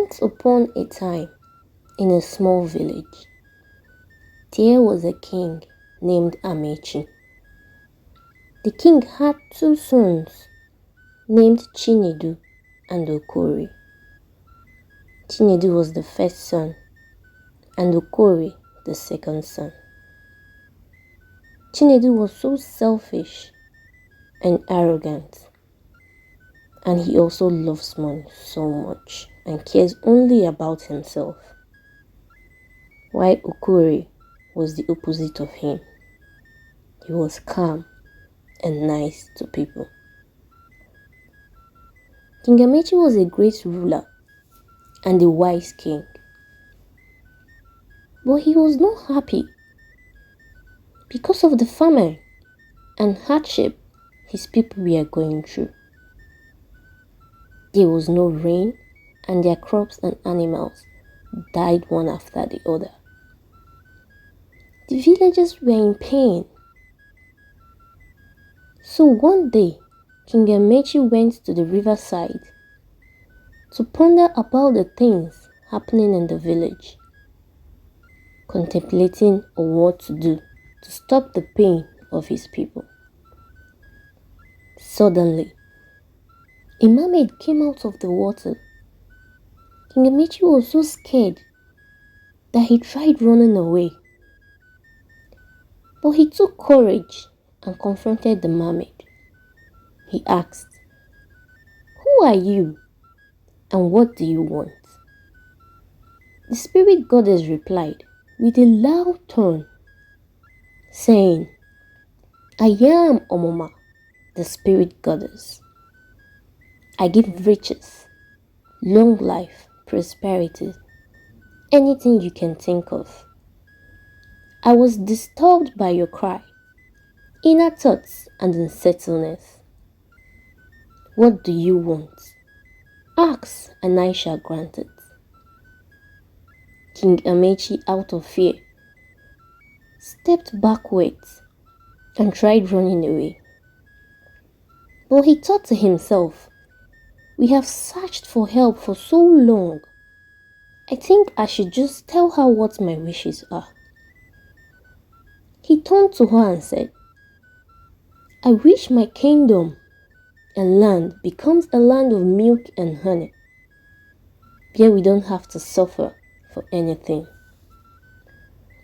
Once upon a time, in a small village, there was a king named Amichi. The king had two sons named Chinedu and Okori. Chinedu was the first son and Okori the second son. Chinedu was so selfish and arrogant, and he also loves money so much and cares only about himself, while Okori was the opposite of him. He was calm and nice to people. King Amichi was a great ruler and a wise king, but he was not happy because of the famine and hardship his people were going through. There was no rain, and their crops and animals died one after the other. The villagers were in pain. So one day, King Amichi went to the riverside to ponder about the things happening in the village, contemplating on what to do to stop the pain of his people. Suddenly, a mermaid came out of the water. King Amichi was so scared that he tried running away. But he took courage and confronted the mermaid. He asked, "Who are you and what do you want?" The spirit goddess replied with a loud tone, saying, "I am Omoma, the spirit goddess. I give riches, long life, prosperity, anything you can think of. I was disturbed by your cry, inner thoughts and unsettledness. What do you want? Ask and I shall grant it." King Amichi, out of fear, stepped backwards and tried running away. But he thought to himself, "We have searched for help for so long. I think I should just tell her what my wishes are." He turned to her and said, "I wish my kingdom and land becomes a land of milk and honey, where we don't have to suffer for anything.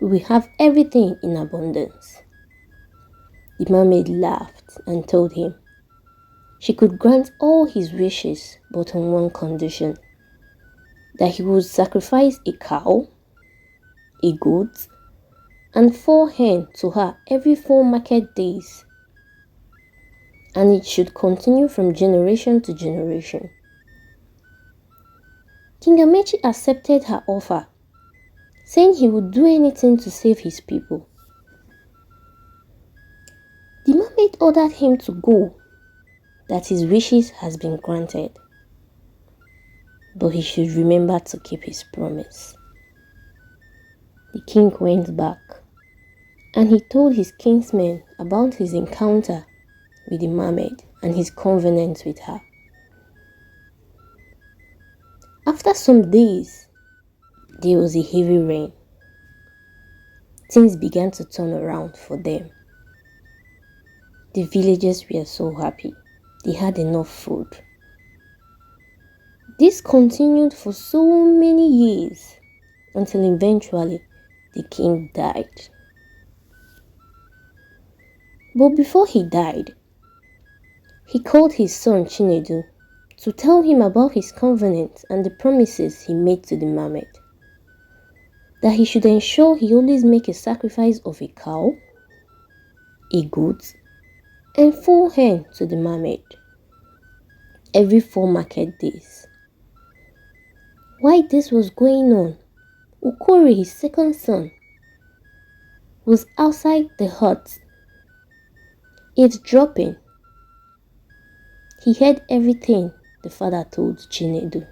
We will have everything in abundance." The mermaid laughed and told him she could grant all his wishes, but on one condition: that he would sacrifice a cow, a goat, and 4 hens to her every 4 market days, and it should continue from generation to generation. King Amichi accepted her offer, saying he would do anything to save his people. The mermaid ordered him to go, that his wishes has been granted, but he should remember to keep his promise. The king went back, and he told his kinsmen about his encounter with the mermaid and his covenant with her. After some days, there was a heavy rain. Things began to turn around for them. The villagers were so happy. They had enough food. This continued for so many years until eventually the king died. But before he died, he called his son Chinedu to tell him about his covenant and the promises he made to the mermaid. That he should ensure he always make a sacrifice of a cow, a goat, and 4 hens to the mermaid every 4 market days. While this was going on, Okori, his second son, was outside the hut, eavesdropping. He heard everything the father told Chinedu.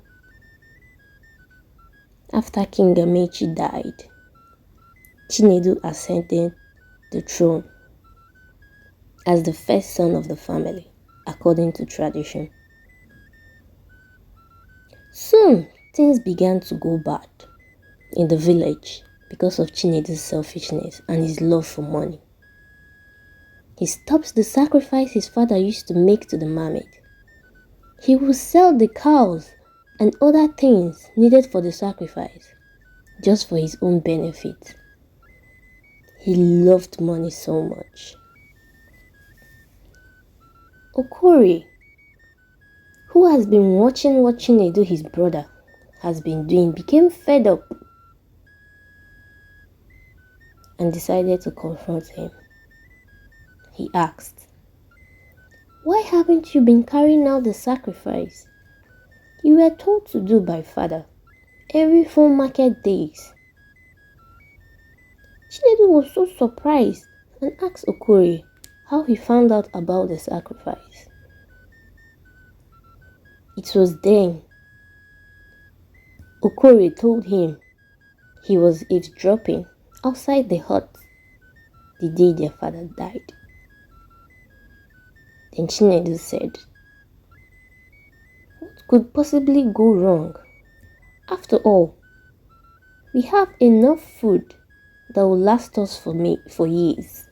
After King Amichi died, Chinedu ascended the throne as the first son of the family, according to tradition. Soon, things began to go bad in the village because of Chinedu's selfishness and his love for money. He stopped the sacrifice his father used to make to the mermaid. He would sell the cows and other things needed for the sacrifice just for his own benefit. He loved money so much. Okori, who has been watching what Chinedu, his brother, has been doing, became fed up and decided to confront him. He asked, "Why haven't you been carrying out the sacrifice you were told to do by father every 4 market days?" Chinedu was so surprised and asked Okori how he found out about the sacrifice. It was then Okori told him he was eavesdropping outside the hut the day their father died. Then Chinedu said, "What could possibly go wrong? After all, we have enough food that will last us for years."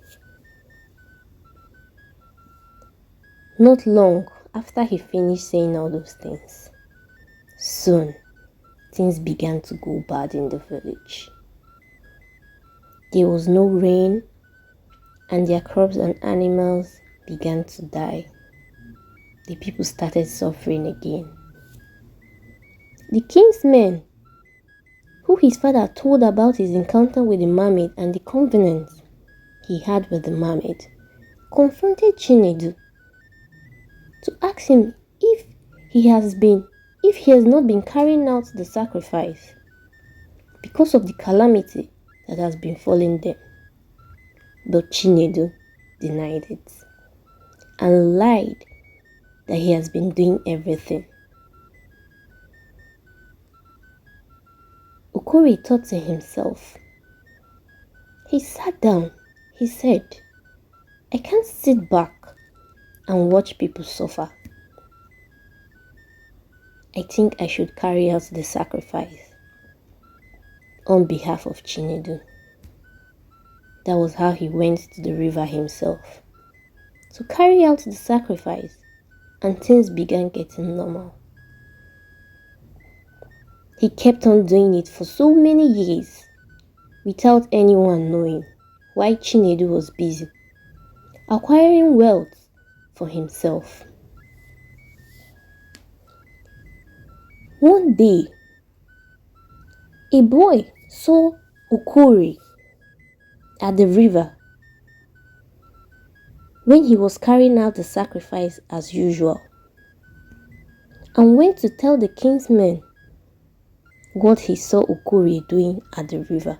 Not long after he finished saying all those things, soon things began to go bad in the village. There was no rain, and their crops and animals began to die. The people started suffering again. The king's men, who his father told about his encounter with the mermaid and the covenant he had with the mermaid, confronted Chinedu to ask him if he has not been carrying out the sacrifice because of the calamity that has been falling them. But Chinedu denied it and lied that he has been doing everything. Okori thought to himself. He sat down. He said, "I can't sit back and watch people suffer. I think I should carry out the sacrifice on behalf of Chinedu." That was how he went to the river himself to carry out the sacrifice, and things began getting normal. He kept on doing it for so many years without anyone knowing, while Chinedu was busy acquiring wealth for himself. One day, a boy saw Okori at the river when he was carrying out the sacrifice as usual, and went to tell the king's men what he saw Okori doing at the river.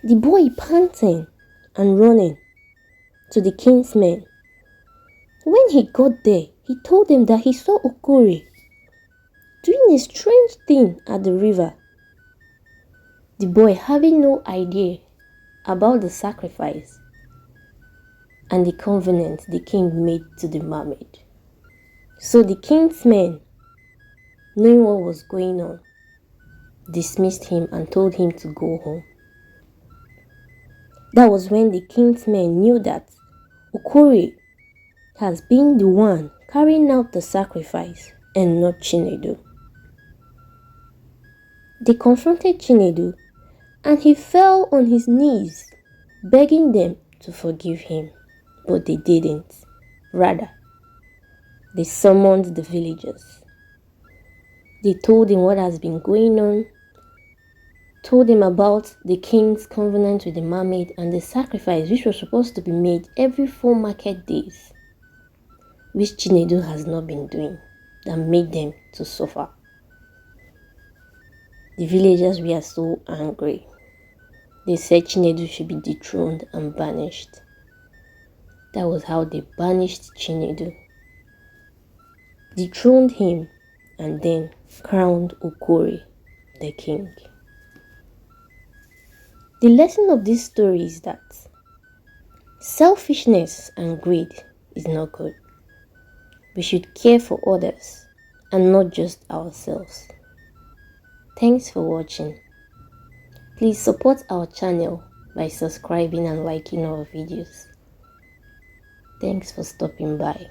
The boy, panting and running to the king's men. When he got there, he told them that he saw Okori doing a strange thing at the river. The boy, having no idea about the sacrifice and the covenant the king made to the mermaid. So the king's men, knowing what was going on, dismissed him and told him to go home. That was when the king's men knew that Okori has been the one carrying out the sacrifice and not Chinedu. They confronted Chinedu and he fell on his knees, begging them to forgive him, but they didn't. Rather, they summoned the villagers. They told him what has been going on, told him about the king's covenant with the mermaid and the sacrifice which was supposed to be made every 4 market days, which Chinedu has not been doing, that made them to suffer. The villagers were so angry. They said Chinedu should be dethroned and banished. That was how they banished Chinedu, dethroned him, and then crowned Okori the king. The lesson of this story is that selfishness and greed is not good. We should care for others and not just ourselves. Thanks for watching. Please support our channel by subscribing and liking our videos. Thanks for stopping by.